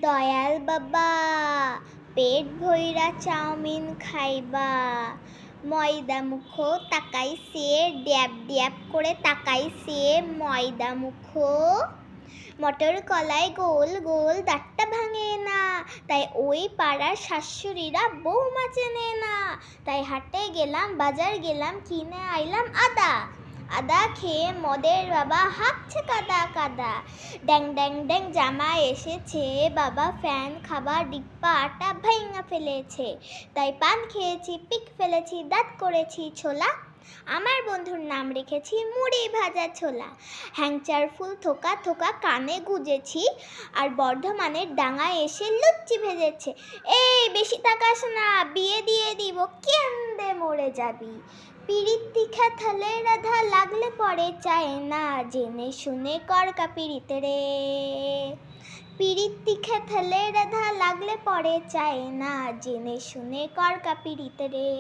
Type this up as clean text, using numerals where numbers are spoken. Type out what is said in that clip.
দয়াল বাবা পেট ভইরা চাউমিন খাইবা, ময়দা মুখো তাকাইছে, ড্যাব ড্যাব করে তাকাইছে ময়দা মুখো। মটর কলাই গোল গোল দাঁতটা ভাঙে না, তাই ওই পাড়ার শাশুড়িরা বৌমা চেনে না। তাই হাটে গেলাম, বাজার গেলাম, কিনে আইলাম আদা। আদা খেয়ে মদের বাবা হাঁকছে কাদা কাদা। ড্যাং ড্যাং ড্যাং জামাই এসেছে, বাবা ফ্যান খাবার ডিব্বা আটা ভাঙা ফেলেছে। তাই পান খেয়েছি, পিক ফেলেছি, দাঁত করেছি ছোলা। আমার বন্ধুর নাম রেখেছি মুড়ি ভাজা ছোলা। হ্যাংচার ফুল থোকা থোকা কানে গুজেছি, আর বর্ধমানের ডাঙায় এসে লুচ্চি ভেজেছে। এই বেশি তাকাস না, বিয়ে দিয়ে দিব, কেন্দে মরে যাবি। পিরিত তিখা থালে রাধা লাগলে পরে চায় না, জেনে শুনে করকা পিরিত রে। পিরিত তিখা থালে রাধা লাগলে পরে চায় না, জেনে শুনে করকা পিরিত রে।